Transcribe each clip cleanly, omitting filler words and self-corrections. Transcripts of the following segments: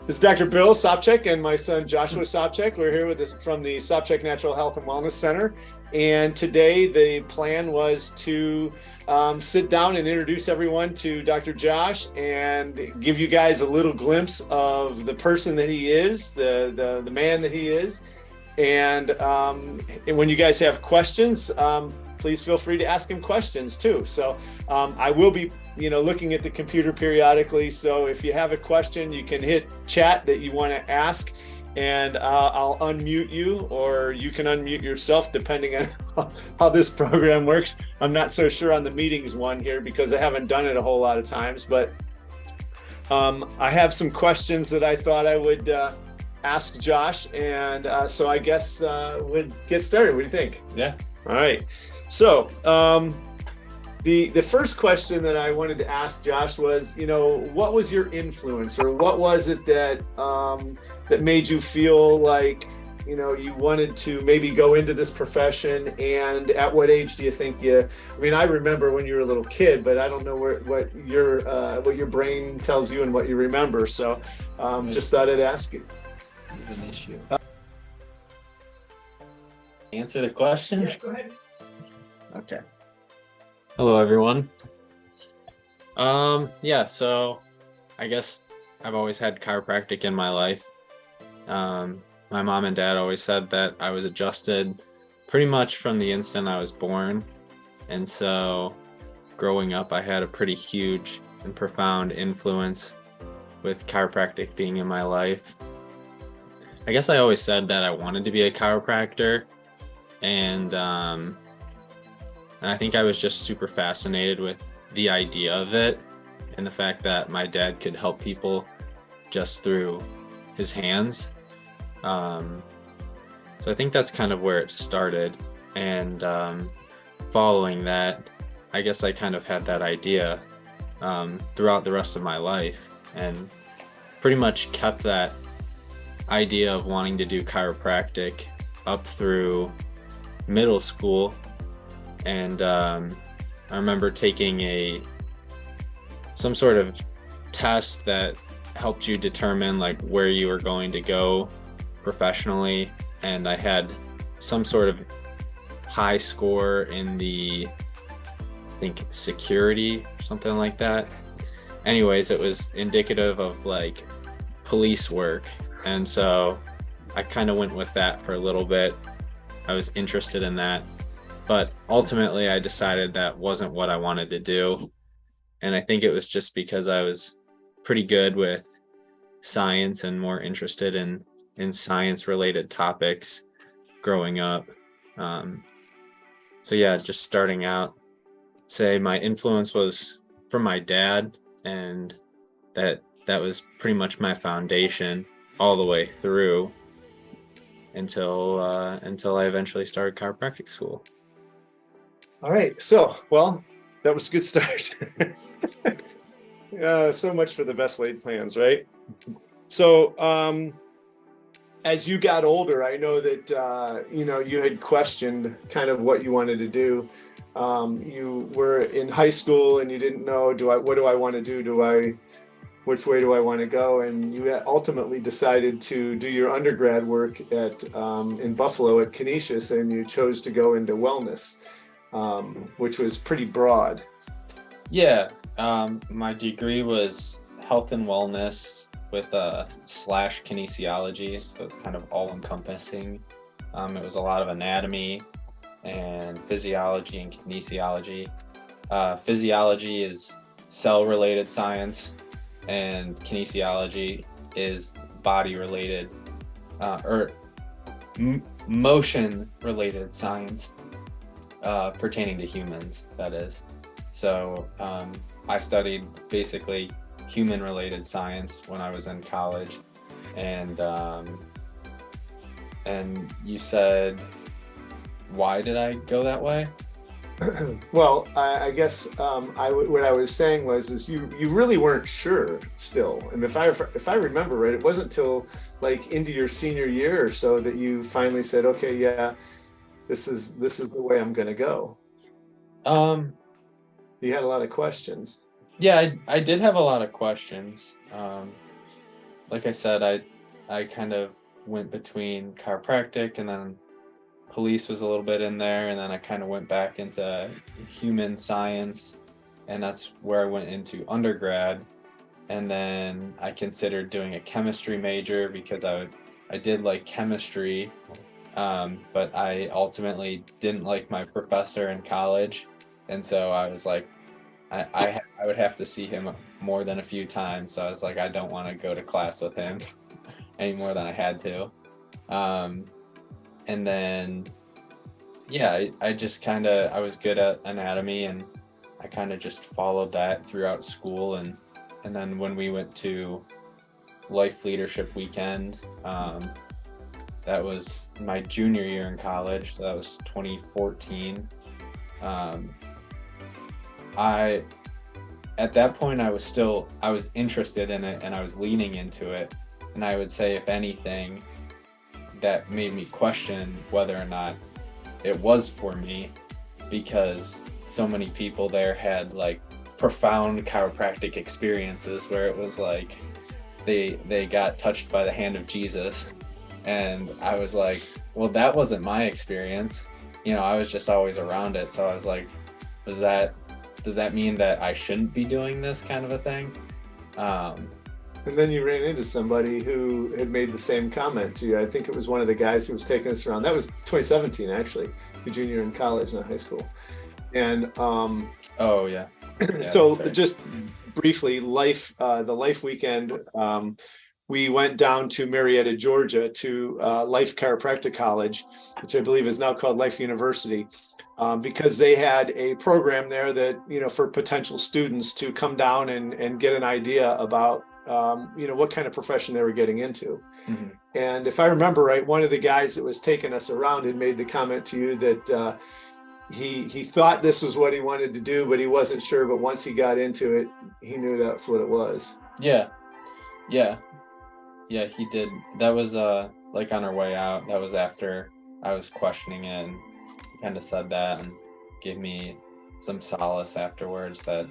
This is Dr. Bill Sopchak and my son Joshua Sopchak. We're here with this from the Sopchak Natural Health and Wellness Center. And today the plan was to sit down and introduce everyone to Dr. Josh and give you guys a little glimpse of the person that he is, the man that he is. And when you guys have questions, please feel free to ask him questions too. So I will be looking at the computer periodically. So if you have a question, you can hit chat that you want to ask, and I'll unmute you, or you can unmute yourself depending on how this program works. I'm not so sure on the meetings one here because I haven't done it a whole lot of times, but I have some questions that I thought I would ask Josh, and so I guess we'll get started. What do you think? Yeah. All right. So the first question that I wanted to ask Josh was, what was your influence, or what was it that that made you feel like, you wanted to maybe go into this profession? And at what age do you think I remember when you were a little kid, but I don't know what your brain tells you and what you remember. So just thought I'd ask you. An issue. Answer the question? Yeah, go ahead. Okay. Hello, everyone. So I guess I've always had chiropractic in my life. My mom and dad always said that I was adjusted pretty much from the instant I was born. And so growing up, I had a pretty huge and profound influence with chiropractic being in my life. I guess I always said that I wanted to be a chiropractor, and I think I was just super fascinated with the idea of it and the fact that my dad could help people just through his hands. So I think that's kind of where it started. And following that, I guess I kind of had that idea throughout the rest of my life, and pretty much kept that idea of wanting to do chiropractic up through middle school. And I remember taking some sort of test that helped you determine like where you were going to go professionally, and I had some sort of high score in the, I think, security or something like that. Anyways, it was indicative of like police work, and so I kind of went with that for a little bit. I was interested in that, but ultimately I decided that wasn't what I wanted to do. And I think it was just because I was pretty good with science and more interested in science related topics growing up. So yeah, just starting out, say my influence was from my dad, and that was pretty much my foundation all the way through until I eventually started chiropractic school. All right. So, well, that was a good start. So much for the best laid plans, right? So, as you got older, I know that, you had questioned kind of what you wanted to do. You were in high school and you didn't know, what do I want to do? Which way do I want to go? And you ultimately decided to do your undergrad work in Buffalo at Canisius, and you chose to go into wellness, which was pretty broad. Yeah, my degree was health and wellness with slash kinesiology, so it's kind of all encompassing. It was a lot of anatomy and physiology and kinesiology. Physiology is cell related science, and kinesiology is body related or motion related science pertaining to humans, that is. So I studied basically human related science when I was in college. And you said, why did I go that way? Well, I guess what I was saying is you really weren't sure still. And if I remember right, it wasn't till like into your senior year or so that you finally said, okay, yeah, this is the way I'm going to go. You had a lot of questions. Yeah, I did have a lot of questions. like I said, I kind of went between chiropractic, and then police was a little bit in there, and then I kind of went back into human science, and that's where I went into undergrad. And then I considered doing a chemistry major because I did like chemistry, but I ultimately didn't like my professor in college, and so I was like, I would have to see him more than a few times. So I was like, I don't want to go to class with him any more than I had to. Um, and then yeah, I just kind of I was good at anatomy, and I kind of just followed that throughout school, and then when we went to life leadership weekend, that was my junior year in college, so that was 2014. um, I At that point I was interested in it, and I was leaning into it, and I would say if anything that made me question whether or not it was for me, because so many people there had like profound chiropractic experiences where it was like they got touched by the hand of Jesus, and I was like, well, that wasn't my experience. I was just always around it, so I was like, was that does that mean that I shouldn't be doing this kind of a thing? um And then you ran into somebody who had made the same comment to you. I think it was one of the guys who was taking us around. That was 2017, actually. You're junior in college, not high school. And oh yeah, yeah, so that's right. just briefly, the life weekend, we went down to Marietta, Georgia, to Life Chiropractic College, which I believe is now called Life University, because they had a program there that, for potential students to come down and get an idea about, what kind of profession they were getting into. Mhm. And if I remember right, one of the guys that was taking us around had made the comment to you that he thought this was what he wanted to do, but he wasn't sure. But once he got into it, he knew that's what it was. Yeah, yeah, yeah, he did. That was like on our way out. That was after I was questioning it, and he kind of said that and gave me some solace afterwards that,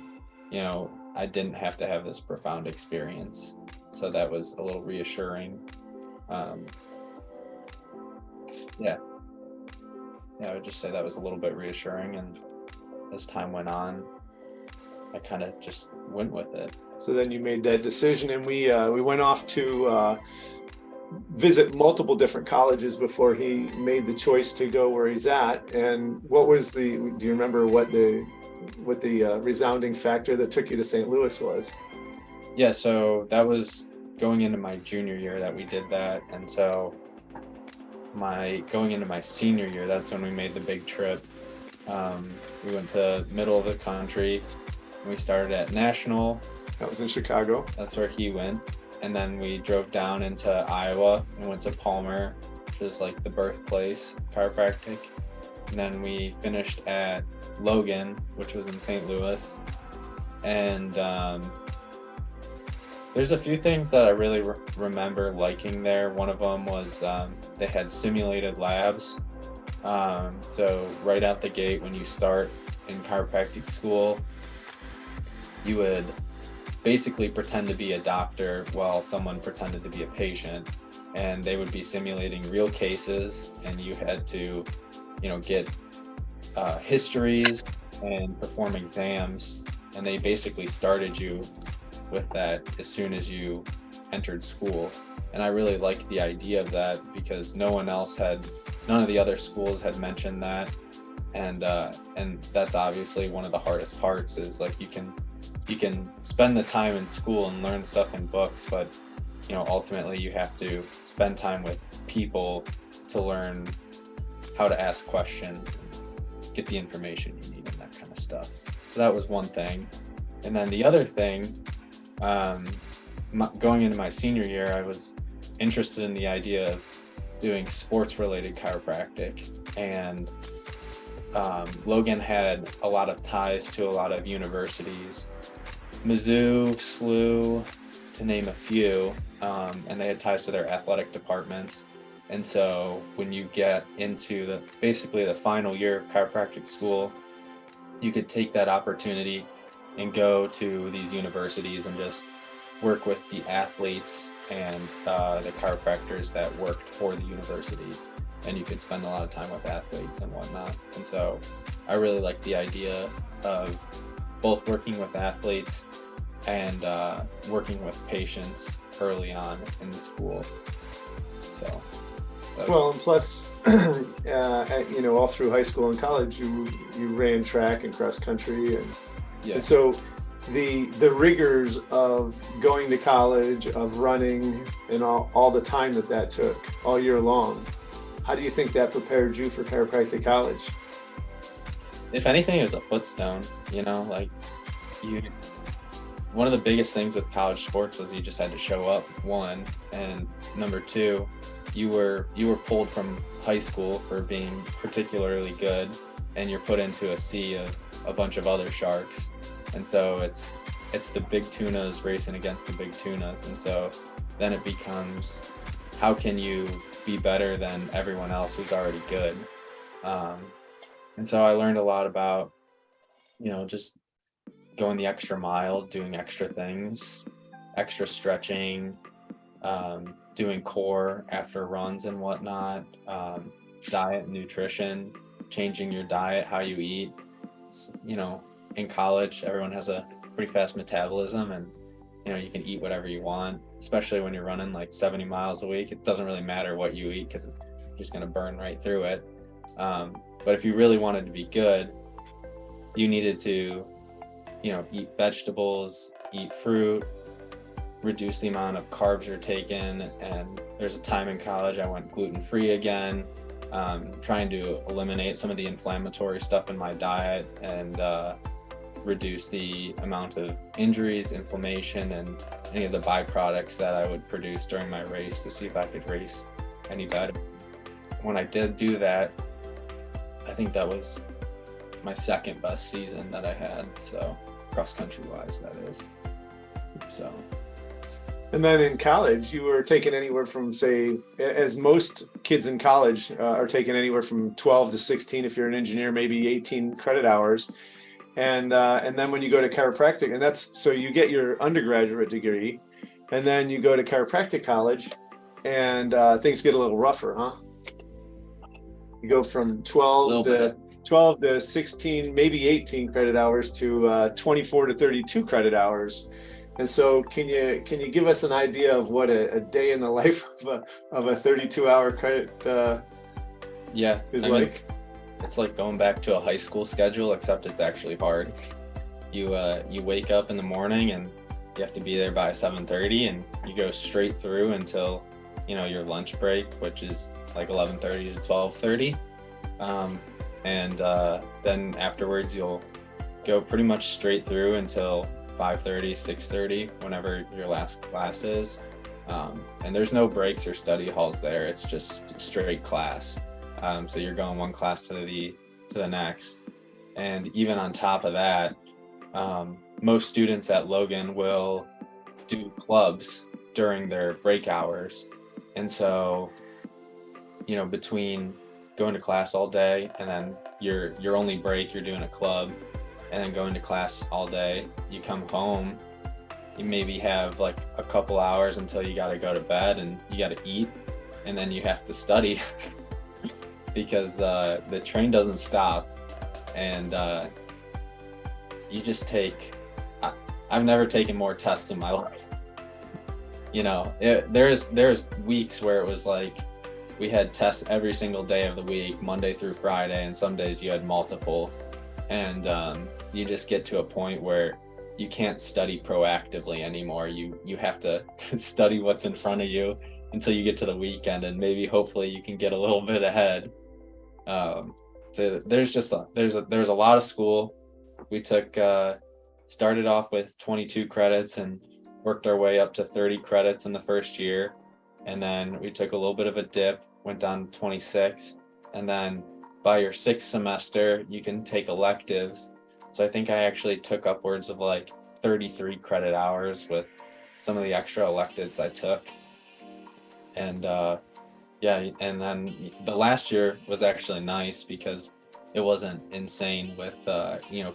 I didn't have to have this profound experience. So that was a little reassuring. Um, yeah, yeah, I would just say that was a little bit reassuring. And as time went on, I kind of just went with it. So then you made that decision, and we went off to visit multiple different colleges before he made the choice to go where he's at. And what was do you remember what the resounding factor that took you to St. Louis was? Yeah, so that was going into my junior year that we did that. And so my going into my senior year, that's when we made the big trip. We went to middle of the country, and we started at National. That was in Chicago. That's where he went. And then we drove down into Iowa and went to Palmer, which is like the birthplace of chiropractic. And then we finished at Logan, which was in St. Louis. And there's a few things that I really remember liking there. One of them was they had simulated labs. So right out the gate, when you start in chiropractic school, you would basically pretend to be a doctor while someone pretended to be a patient, and they would be simulating real cases, and you had to, get histories and perform exams, and they basically started you with that as soon as you entered school. And I really liked the idea of that because none of the other schools had mentioned that, and that's obviously one of the hardest parts is like you can spend the time in school and learn stuff in books, but ultimately you have to spend time with people to learn how to ask questions and get the information you need and that kind of stuff. So that was one thing. And then the other thing, going into my senior year, I was interested in the idea of doing sports related chiropractic, and Logan had a lot of ties to a lot of universities, Mizzou, SLU, to name a few, and they had ties to their athletic departments. And so when you get into basically the final year of chiropractic school, you could take that opportunity and go to these universities and just work with the athletes and the chiropractors that worked for the university, and you could spend a lot of time with athletes and whatnot. And so I really like the idea of both working with athletes and working with patients early on in the school. So Well, and plus, all through high school and college, you ran track and cross country, yeah. and so the rigors of going to college, of running, and all the time that took all year long. How do you think that prepared you for chiropractic college? If anything, it was a footstone, like one of the biggest things with college sports was you just had to show up, one, and number two, you were pulled from high school for being particularly good, and you're put into a sea of a bunch of other sharks. And so it's the big tunas racing against the big tunas. And so then it becomes, how can you be better than everyone else who's already good? And so I learned a lot about, just going the extra mile, doing extra things, extra stretching, doing core after runs and whatnot, diet, nutrition, changing your diet, how you eat. In college, everyone has a pretty fast metabolism, and you can eat whatever you want, especially when you're running like 70 miles a week. It doesn't really matter what you eat because it's just going to burn right through it. But if you really wanted to be good, you needed to, eat vegetables, eat fruit, reduce the amount of carbs you're taking. And there's a time in college I went gluten-free again, trying to eliminate some of the inflammatory stuff in my diet and reduce the amount of injuries, inflammation, and any of the byproducts that I would produce during my race to see if I could race any better. When I did do that, I think that was my second best season that I had. So cross country wise, that is. So. And then in college, you were taking anywhere from, say, as most kids in college are taking anywhere from 12 to 16, if you're an engineer, maybe 18 credit hours. And then when you go to chiropractic, and that's, so you get your undergraduate degree, and then you go to chiropractic college, and things get a little rougher, huh? You go from 12 to 16, maybe 18 credit hours to 24 to 32 credit hours. And so can you give us an idea of what a day in the life of a 32-hour credit is like? It's like going back to a high school schedule, except it's actually hard. You wake up in the morning and you have to be there by 7:30, and you go straight through until your lunch break, which is like 11:30 to 12:30, and then afterwards you'll go pretty much straight through until 5:30, 6:30, whenever your last class is. And there's no breaks or study halls there. It's just straight class. So you're going one class to the next. And even on top of that, most students at Logan will do clubs during their break hours. And so, between going to class all day and then your only break, you're doing a club, and then going to class all day, you come home, you maybe have like a couple hours until you got to go to bed and you got to eat, and then you have to study because the train doesn't stop. And you just I've never taken more tests in my life. There's weeks where it was like we had tests every single day of the week, Monday through Friday, and some days you had multiple. And you just get to a point where you can't study proactively anymore. You have to study what's in front of you until you get to the weekend, and maybe hopefully you can get a little bit ahead. So there's a lot of school. We started off with 22 credits and worked our way up to 30 credits in the first year, and then we took a little bit of a dip, went down to 26, and then by your sixth semester you can take electives. So I think I actually took upwards of like 33 credit hours with some of the extra electives I took. And and then the last year was actually nice because it wasn't insane with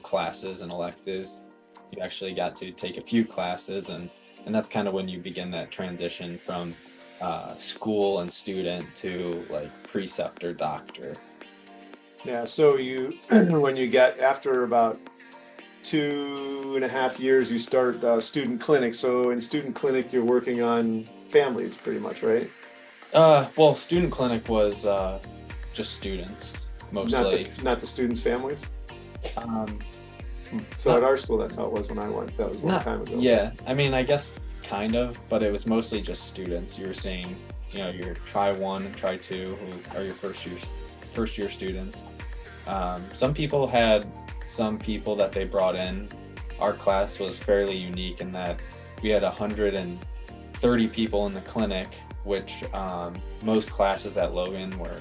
classes and electives. You actually got to take a few classes and And that's kind of when you begin that transition from school and student to like preceptor doctor. Yeah. So you, when you get after about 2.5 years, you start student clinic. So in student clinic, you're working on families pretty much, right? Well, student clinic was just students mostly. Not the students' families. Um, So not- at our school, that's how it was when I went. That was a long not, time ago. yeah, I mean, I guess kind of, but it was mostly just students. You were seeing, your try one and try two, who are your first year students. Some people had some people that they brought in. Our class was fairly unique in that we had 130 people in the clinic, which most classes at Logan were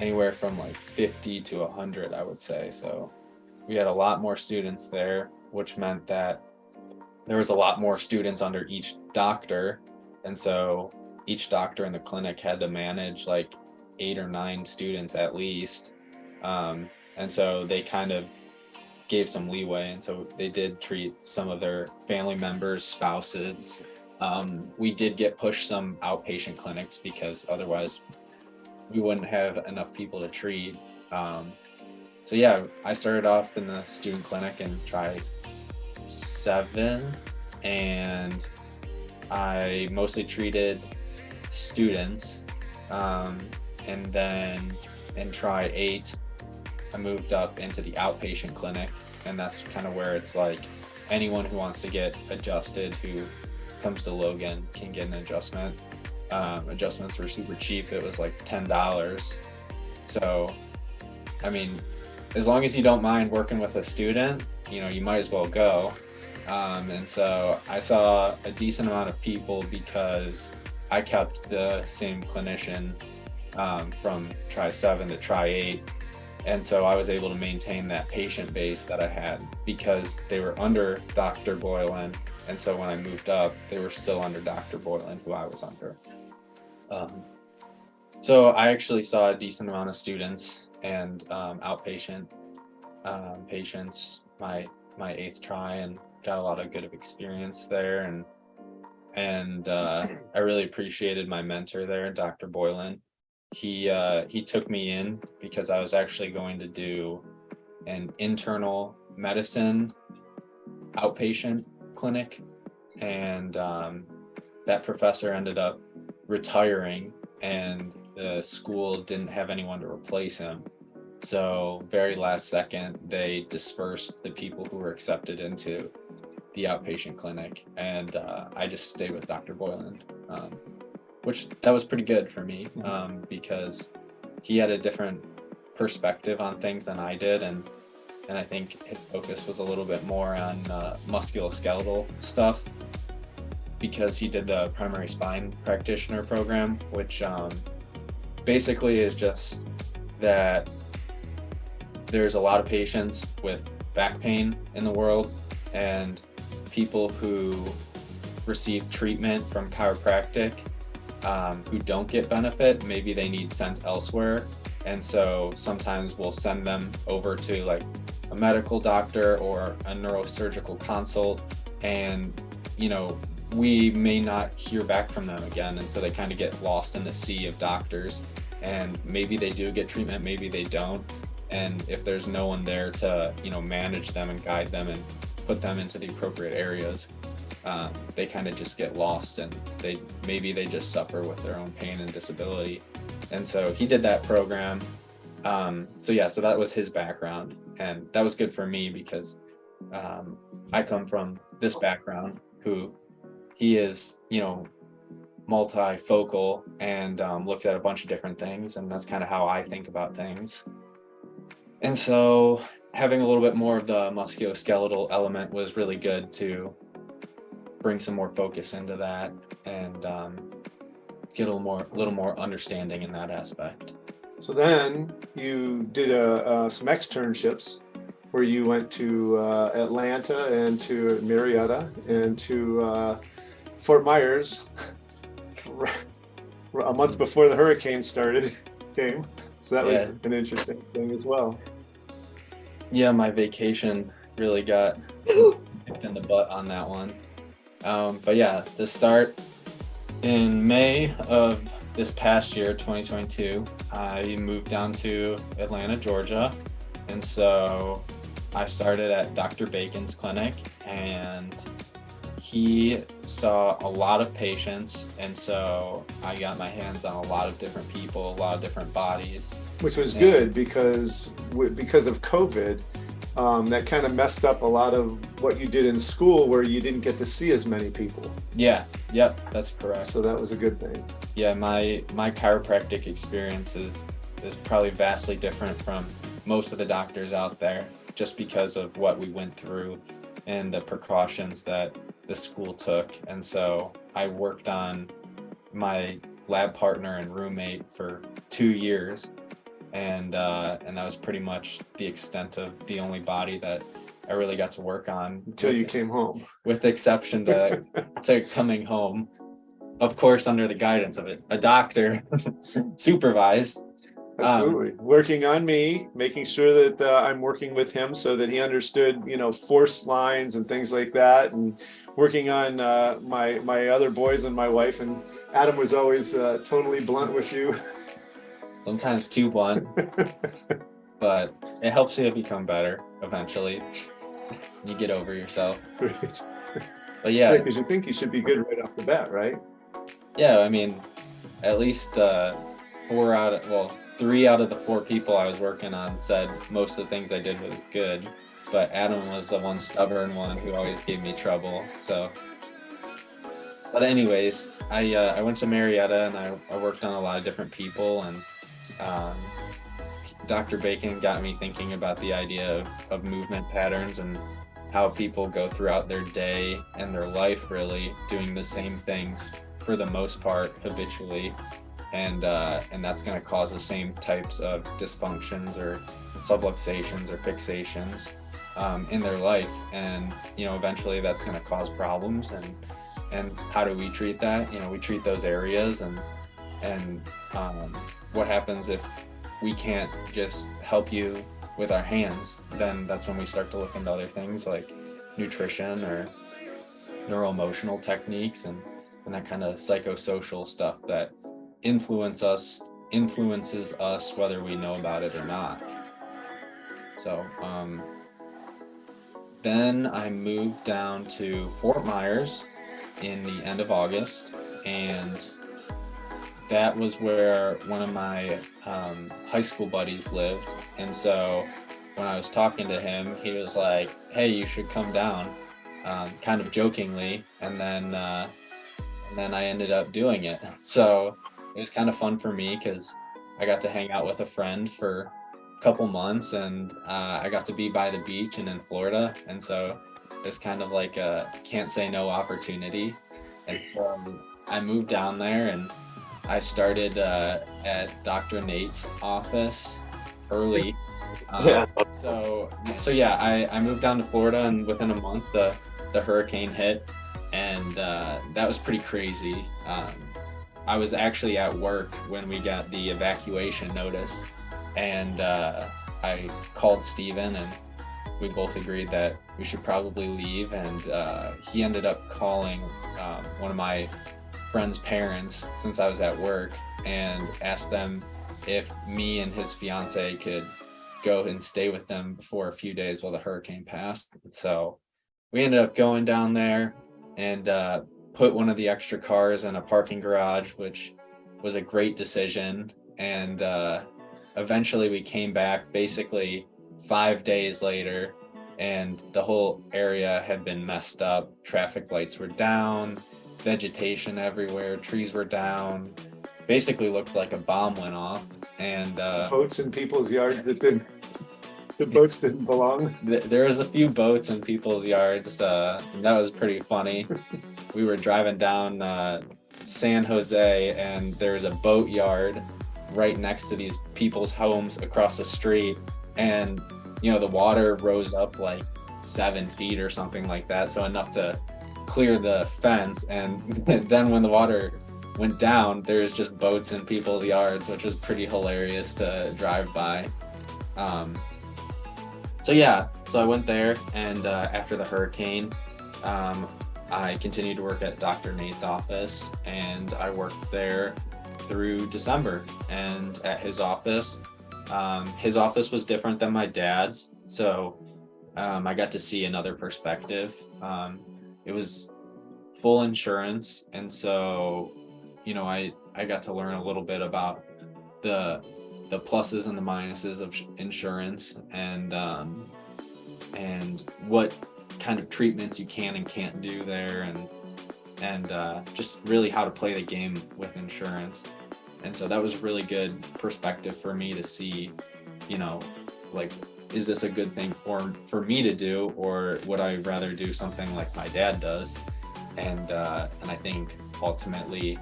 anywhere from like 50 to 100, I would say. So we had a lot more students there, which meant that there was a lot more students under each doctor. And so each doctor in the clinic had to manage like 8 or 9 students at least. And so they kind of gave some leeway. And so they did treat some of their family members, spouses. We did get pushed some outpatient clinics because otherwise we wouldn't have enough people to treat. So yeah, I started off in the student clinic and tried 7, and I mostly treated students. And then in try 8, I moved up into the outpatient clinic, and that's kind of where it's like anyone who wants to get adjusted who comes to Logan can get an adjustment. Adjustments were super cheap. It was like $10. So, I mean, as long as you don't mind working with a student, you might as well go. And so I saw a decent amount of people because I kept the same clinician from try 7 to try 8. And so I was able to maintain that patient base that I had because they were under Dr. Boylan. And so when I moved up, they were still under Dr. Boylan, who I was under. So I actually saw a decent amount of students and outpatient patients my 8th try, and got a lot of good experience there. And I really appreciated my mentor there, Dr. Boylan. He took me in because I was actually going to do an internal medicine outpatient clinic, and that professor ended up retiring, and the school didn't have anyone to replace him. So very last second, they dispersed the people who were accepted into the outpatient clinic, and I just stayed with Dr. Boylan, which that was pretty good for me because he had a different perspective on things than I did, and I think his focus was a little bit more on musculoskeletal stuff because he did the primary spine practitioner program, which basically is just that there's a lot of patients with back pain in the world, and people who receive treatment from chiropractic who don't get benefit, maybe they need sent elsewhere. And so sometimes we'll send them over to like a medical doctor or a neurosurgical consult, and we may not hear back from them again, and so they kind of get lost in the sea of doctors, and maybe they do get treatment, maybe they don't. And if there's no one there to manage them and guide them and put them into the appropriate areas, they kind of just get lost, and maybe they just suffer with their own pain and disability. And so he did that program. So that was his background, and that was good for me because I come from this background. He is multifocal and looks at a bunch of different things, and that's kind of how I think about things. And so having a little bit more of the musculoskeletal element was really good to bring some more focus into that and get a little more understanding in that aspect. So then you did some externships where you went to Atlanta and to Marietta and to Fort Myers a month before the hurricane came. So that was an interesting thing as well. Yeah, my vacation really got kicked in the butt on that one. But yeah, to start, in May of this past year, 2022, I moved down to Atlanta, Georgia. And so I started at Dr. Bacon's clinic, and he saw a lot of patients. And so I got my hands on a lot of different people, a lot of different bodies. Which was good because of COVID. That kind of messed up a lot of what you did in school, where you didn't get to see as many people. Yeah, yep, that's correct. So that was a good thing. Yeah, my chiropractic experience is probably vastly different from most of the doctors out there, just because of what we went through and the precautions that the school took. And so I worked on my lab partner and roommate for 2 years. And that was pretty much the extent of the only body that I really got to work on. Until you came home. With the exception to coming home, of course, under the guidance of a doctor, supervised. Absolutely. Working on me, making sure that I'm working with him so that he understood, force lines and things like that, and working on my other boys and my wife. And Adam was always totally blunt with you. Sometimes too blunt, but it helps you to become better eventually. You get over yourself. But yeah, because you think you should be good right off the bat, right? Yeah, I mean, at least 3 out of the 4 people I was working on said most of the things I did was good, but Adam was the one stubborn one who always gave me trouble. So, but anyways, I went to Marietta, and I worked on a lot of different people, and Dr. Bacon got me thinking about the idea of movement patterns and how people go throughout their day and their life really doing the same things for the most part habitually, and that's going to cause the same types of dysfunctions or subluxations or fixations in their life, and eventually that's going to cause problems. And how do we treat that? We treat those areas, and what happens if we can't just help you with our hands? Then that's when we start to look into other things like nutrition or neuroemotional techniques and that kind of psychosocial stuff that influences us whether we know about it or not. So then I moved down to Fort Myers in the end of August, and that was where one of my high school buddies lived. And so when I was talking to him, he was like, "Hey, you should come down," kind of jokingly. And then I ended up doing it. So it was kind of fun for me because I got to hang out with a friend for a couple months, and I got to be by the beach and in Florida. And so it's kind of like a can't say no opportunity. And so I moved down there, and I started at Dr. Nate's office early. So yeah, I moved down to Florida, and within a month the hurricane hit, and that was pretty crazy. I was actually at work when we got the evacuation notice, and I called Steven, and we both agreed that we should probably leave. And he ended up calling one of my friend's parents, since I was at work, and asked them if me and his fiance could go and stay with them for a few days while the hurricane passed. So we ended up going down there and put one of the extra cars in a parking garage, which was a great decision. And eventually we came back basically 5 days later, and the whole area had been messed up. Traffic lights were down, vegetation everywhere, trees were down. Basically looked like a bomb went off. And boats in people's yards the boats didn't belong. There was a few boats in people's yards, and that was pretty funny. We were driving down San Jose, and there's a boat yard right next to these people's homes across the street, and the water rose up like 7 feet or something like that, so enough to clear the fence. And then when the water went down, there's just boats in people's yards, which was pretty hilarious to drive by. So I went there, and after the hurricane, I continued to work at Dr. Nate's office, and I worked there through December. And at his office was different than my dad's, so I got to see another perspective. It was full insurance, and so I got to learn a little bit about the pluses and the minuses of insurance, and what kind of treatments you can and can't do there, and just really how to play the game with insurance. And so that was really good perspective for me to see, like, is this a good thing for me to do, or would I rather do something like my dad does? And I think ultimately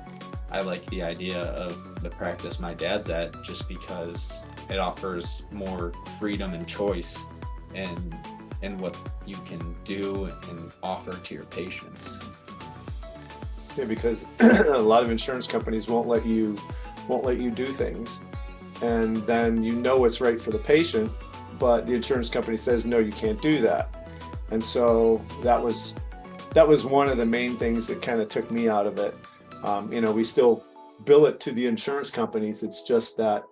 I like the idea of the practice my dad's at, just because it offers more freedom and choice in what you can do and offer to your patients. Yeah, because a lot of insurance companies won't let you do things, and then what's right for the patient, but the insurance company says no, you can't do that. And so that was one of the main things that kind of took me out of it. We still bill it to the insurance companies. It's just that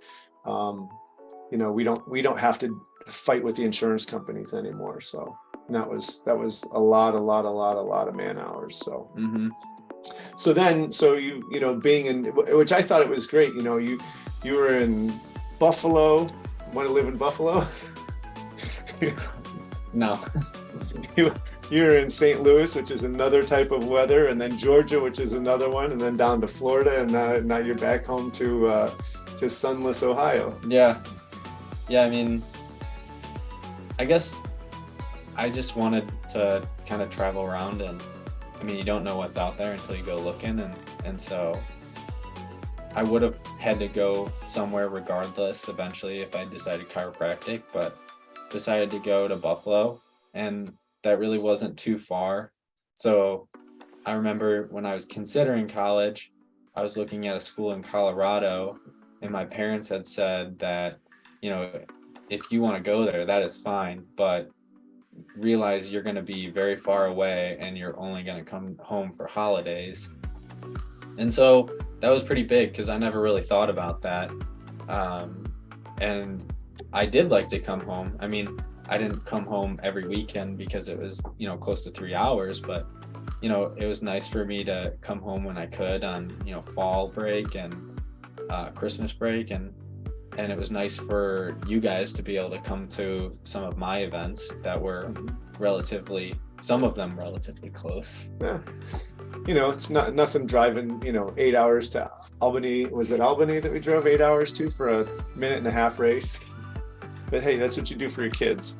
we don't have to fight with the insurance companies anymore. So that was a lot of man hours. So so you being in, which I thought it was great. You were in Buffalo. Want to live in Buffalo? No. You're in St. Louis, which is another type of weather, and then Georgia, which is another one, and then down to Florida, and now you're back home to sunless Ohio. Yeah. I mean, I guess I just wanted to kind of travel around, and I mean, you don't know what's out there until you go looking, and so I would have had to go somewhere regardless eventually if I decided chiropractic, but decided to go to Buffalo, and that really wasn't too far. So I remember when I was considering college, I was looking at a school in Colorado, and my parents had said that, if you want to go there, that is fine, but realize you're going to be very far away and you're only going to come home for holidays. And so that was pretty big, because I never really thought about that. And I did like to come home. I mean, I didn't come home every weekend because it was, close to 3 hours, but, it was nice for me to come home when I could on, fall break and Christmas break. And it was nice for you guys to be able to come to some of my events that were some of them relatively close. Yeah. It's nothing driving, 8 hours to Albany. Was it Albany that we drove 8 hours to for a 1.5-minute race? But hey, that's what you do for your kids.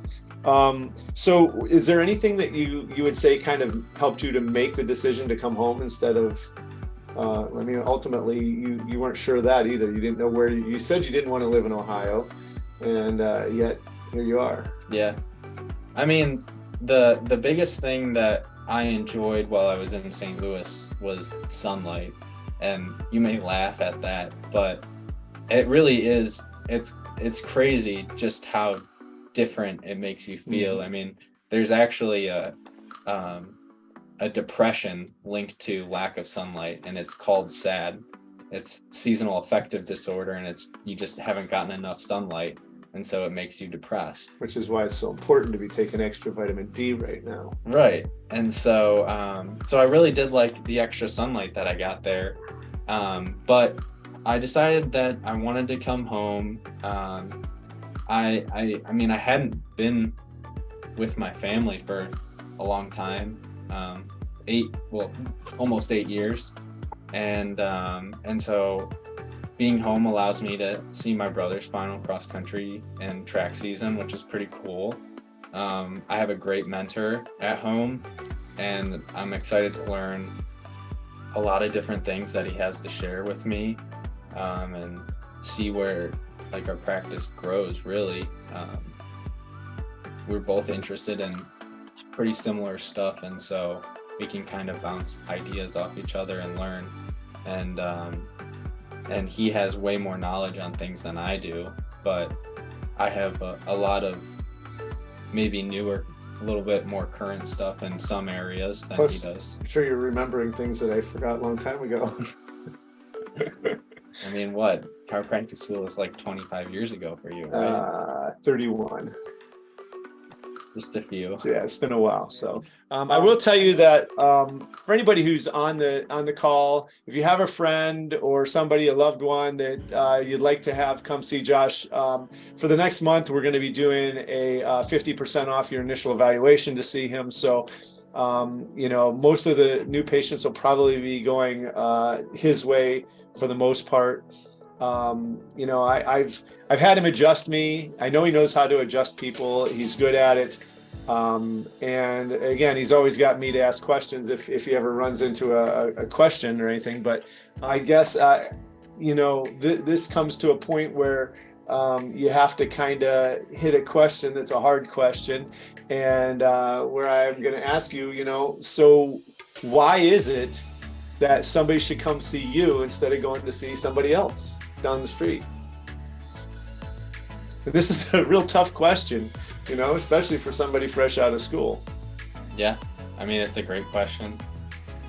So is there anything that you would say kind of helped you to make the decision to come home instead of, ultimately you weren't sure that either. You didn't know where, you said you didn't want to live in Ohio, and yet here you are. Yeah. I mean, the biggest thing that I enjoyed while I was in St. Louis was sunlight. And you may laugh at that, but it really is, it's crazy just how different it makes you feel. I mean, there's actually a depression linked to lack of sunlight, and it's called SAD. It's seasonal affective disorder, and you just haven't gotten enough sunlight, and so it makes you depressed. Which is why it's so important to be taking extra vitamin D right now. Right. And so I really did like the extra sunlight that I got there, but I decided that I wanted to come home. I mean, I hadn't been with my family for a long time, almost 8 years, and so being home allows me to see my brother's final cross country and track season, which is pretty cool. I have a great mentor at home, and I'm excited to learn a lot of different things that he has to share with me, and see where our practice grows, really. We're both interested in pretty similar stuff, and so we can kind of bounce ideas off each other and learn. And he has way more knowledge on things than I do, but I have a lot of maybe newer a little bit more current stuff in some areas than Plus, he does. I'm sure you're remembering things that I forgot a long time ago. I mean, what? Chiropractic school is like 25 years ago for you, right? 31. Just a few. So yeah, it's been a while. So I will tell you that for anybody who's on the call, if you have a friend or somebody, a loved one that you'd like to have come see Josh, for the next month, we're going to be doing a 50% off your initial evaluation to see him. So most of the new patients will probably be going his way for the most part. I've had him adjust me. I know he knows how to adjust people. He's good at it. And again, he's always got me to ask questions if he ever runs into a question or anything. But I guess, this comes to a point where you have to kind of hit a question that's a hard question. And where I'm going to ask you, so why is it that somebody should come see you instead of going to see somebody else down the street? This is a real tough question, especially for somebody fresh out of school. Yeah, I mean, it's a great question.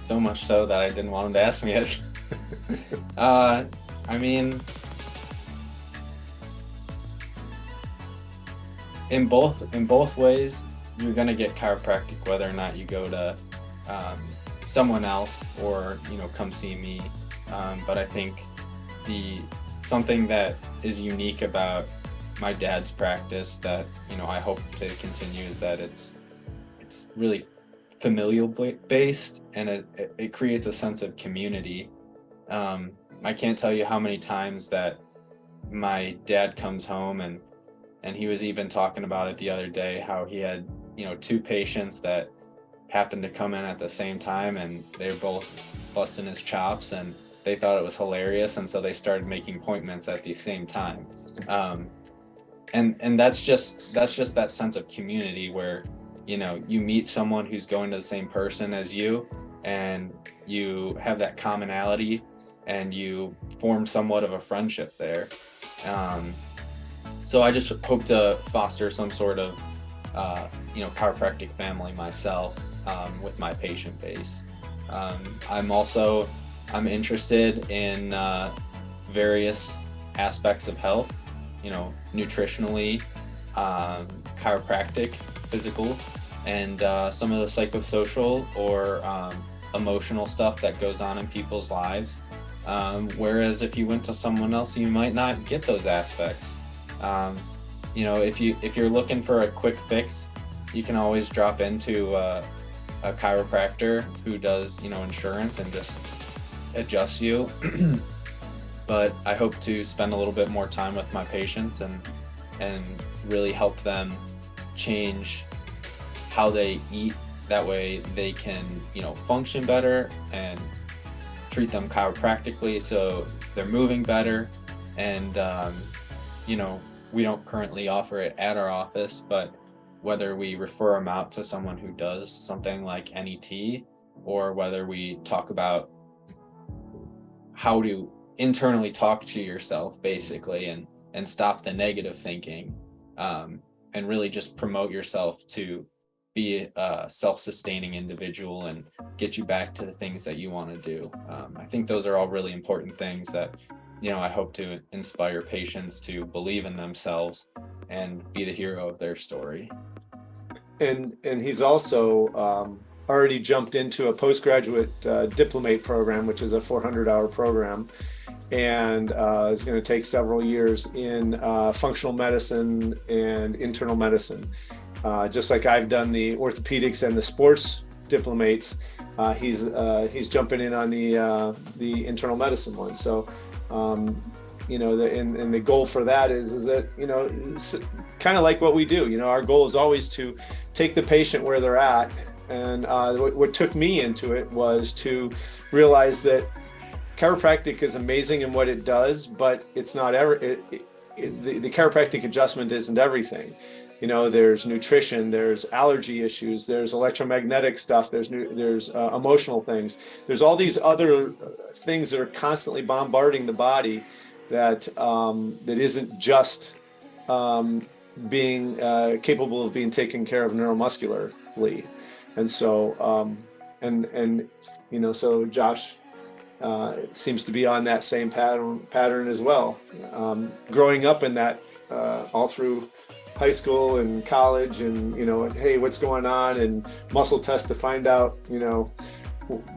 So much so that I didn't want him to ask me it. I mean, in both ways, you're gonna get chiropractic whether or not you go to someone else or come see me. But I think something that is unique about my dad's practice that I hope to continue is that it's really familial based, and it creates a sense of community. I can't tell you how many times that my dad comes home and he was even talking about it the other day, how he had two patients that happened to come in at the same time, and they were both busting his chops, and they thought it was hilarious, and so they started making appointments at the same time. And that's just that sense of community where you meet someone who's going to the same person as you, and you have that commonality, and you form somewhat of a friendship there. So I just hope to foster some sort of chiropractic family myself with my patient base. I'm interested in various aspects of health, nutritionally, chiropractic, physical, and some of the psychosocial or emotional stuff that goes on in people's lives. Whereas if you went to someone else, you might not get those aspects. If you're looking for a quick fix, you can always drop into a chiropractor who does insurance and just adjusts you. But I hope to spend a little bit more time with my patients and really help them change how they eat. That way they can function better, and treat them chiropractically so they're moving better. And we don't currently offer it at our office, but whether we refer them out to someone who does something like NET, or whether we talk about how to internally talk to yourself basically and stop the negative thinking, and really just promote yourself to be a self-sustaining individual and get you back to the things that you want to do. I think those are all really important things that I hope to inspire patients to believe in themselves and be the hero of their story. And he's also already jumped into a postgraduate diplomate program, which is a 400-hour program, and it's going to take several years in functional medicine and internal medicine. Just like I've done the orthopedics and the sports diplomates, he's jumping in on the internal medicine one. So, the goal for that is that it's kind of like what we do. Our goal is always to take the patient where they're at. And what took me into it was to realize that chiropractic is amazing in what it does, but it's not the chiropractic adjustment isn't everything. There's nutrition, there's allergy issues, there's electromagnetic stuff, there's emotional things. There's all these other things that are constantly bombarding the body that isn't just being capable of being taken care of neuromuscularly. And so, so Josh seems to be on that same pattern as well. Growing up in that all through high school and college, and hey, what's going on, and muscle tests to find out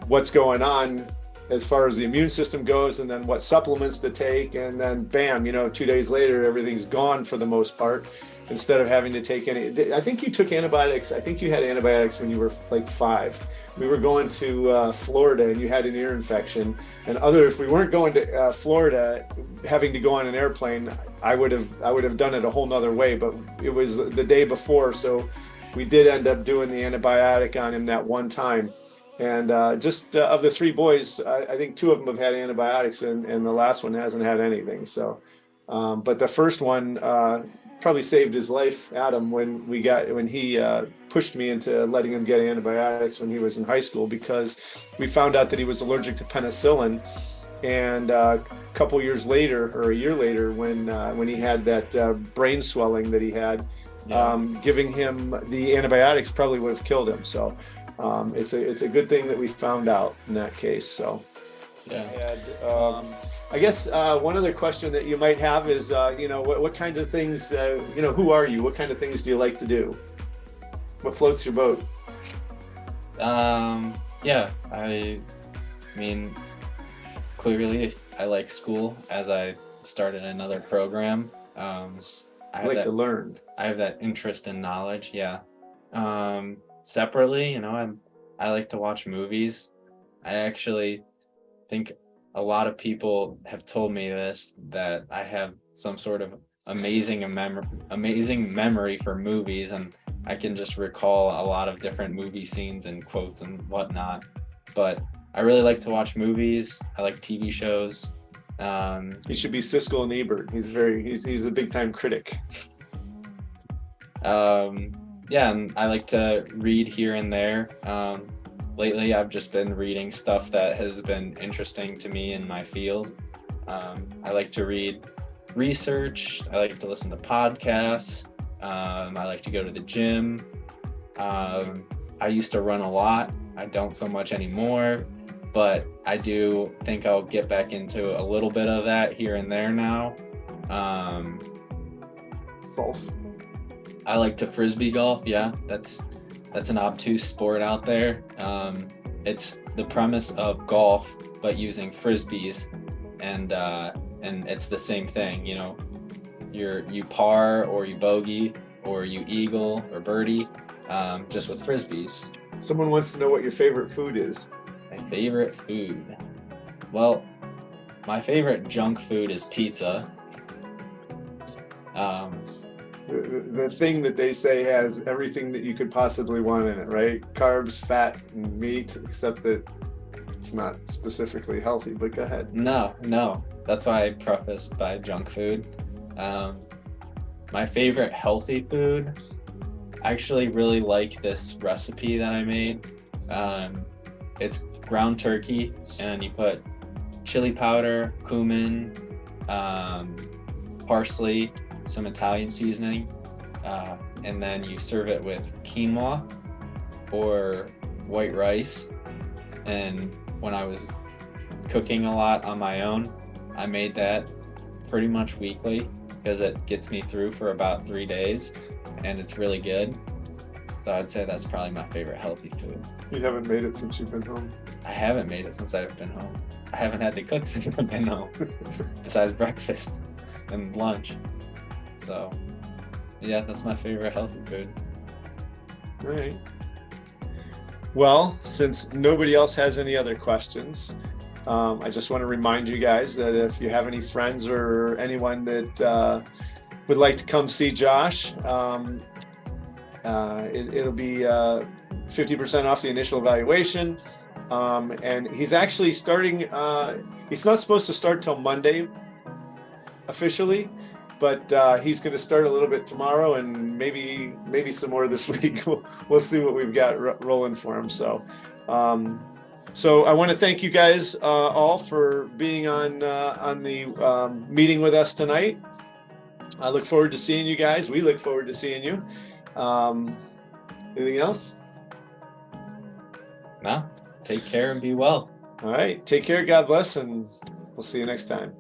what's going on as far as the immune system goes, and then what supplements to take, and then bam, 2 days later everything's gone for the most part, instead of having to take any. I think you took antibiotics. I think you had antibiotics when you were like 5. We were going to Florida, and you had an ear infection. And if we weren't going to Florida, having to go on an airplane, I would have done it a whole nother way. But it was the day before, so we did end up doing the antibiotic on him that one time. And just of the 3 boys, I think 2 of them have had antibiotics, and the last one hasn't had anything. So, but the first one probably saved his life, Adam, when he pushed me into letting him get antibiotics when he was in high school, because we found out that he was allergic to penicillin. And a couple years later, or a year later, when he had that brain swelling that he had, giving him the antibiotics probably would have killed him. So it's a good thing that we found out in that case. So yeah. And, I guess one other question that you might have is, what kind of things, who are you? What kind of things do you like to do? What floats your boat? I mean, clearly I like school, as I started another program. I like to learn. I have that interest in knowledge. Yeah. Separately, I like to watch movies. I actually think a lot of people have told me this, that I have some sort of amazing memory for movies, and I can just recall a lot of different movie scenes and quotes and whatnot. But I really like to watch movies. I like TV shows. He should be Siskel and Ebert. He's a big time critic. And I like to read here and there. Lately, I've just been reading stuff that has been interesting to me in my field. I like to read research. I like to listen to podcasts. I like to go to the gym. I used to run a lot. I don't so much anymore, but I do think I'll get back into a little bit of that here and there now. Golf. I like to frisbee golf. Yeah, that's an obtuse sport out there. It's the premise of golf, but using frisbees, and it's the same thing. You par or you bogey or you eagle or birdie, just with frisbees. Someone wants to know what your favorite food is. My favorite food. Well, my favorite junk food is pizza. The thing that they say has everything that you could possibly want in it, right? Carbs, fat, and meat, except that it's not specifically healthy, but go ahead. No. That's why I prefaced by junk food. My favorite healthy food, I actually really like this recipe that I made. It's ground turkey, and you put chili powder, cumin, parsley, some Italian seasoning, and then you serve it with quinoa or white rice. And when I was cooking a lot on my own, I made that pretty much weekly, because it gets me through for about 3 days, and it's really good. So I'd say that's probably my favorite healthy food. You haven't made it since you've been home? I haven't made it since I've been home. I haven't had to cook since I've been home, besides breakfast and lunch. So, yeah, that's my favorite healthy food. All right. Well, since nobody else has any other questions, I just want to remind you guys that if you have any friends or anyone that would like to come see Josh, it'll be 50% off the initial evaluation. And he's actually starting, he's not supposed to start till Monday officially, but he's going to start a little bit tomorrow, and maybe some more this week. We'll see what we've got rolling for him. So I want to thank you guys all for being on the meeting with us tonight. I look forward to seeing you guys. We look forward to seeing you. Anything else? No, take care and be well. All right. Take care. God bless. And we'll see you next time.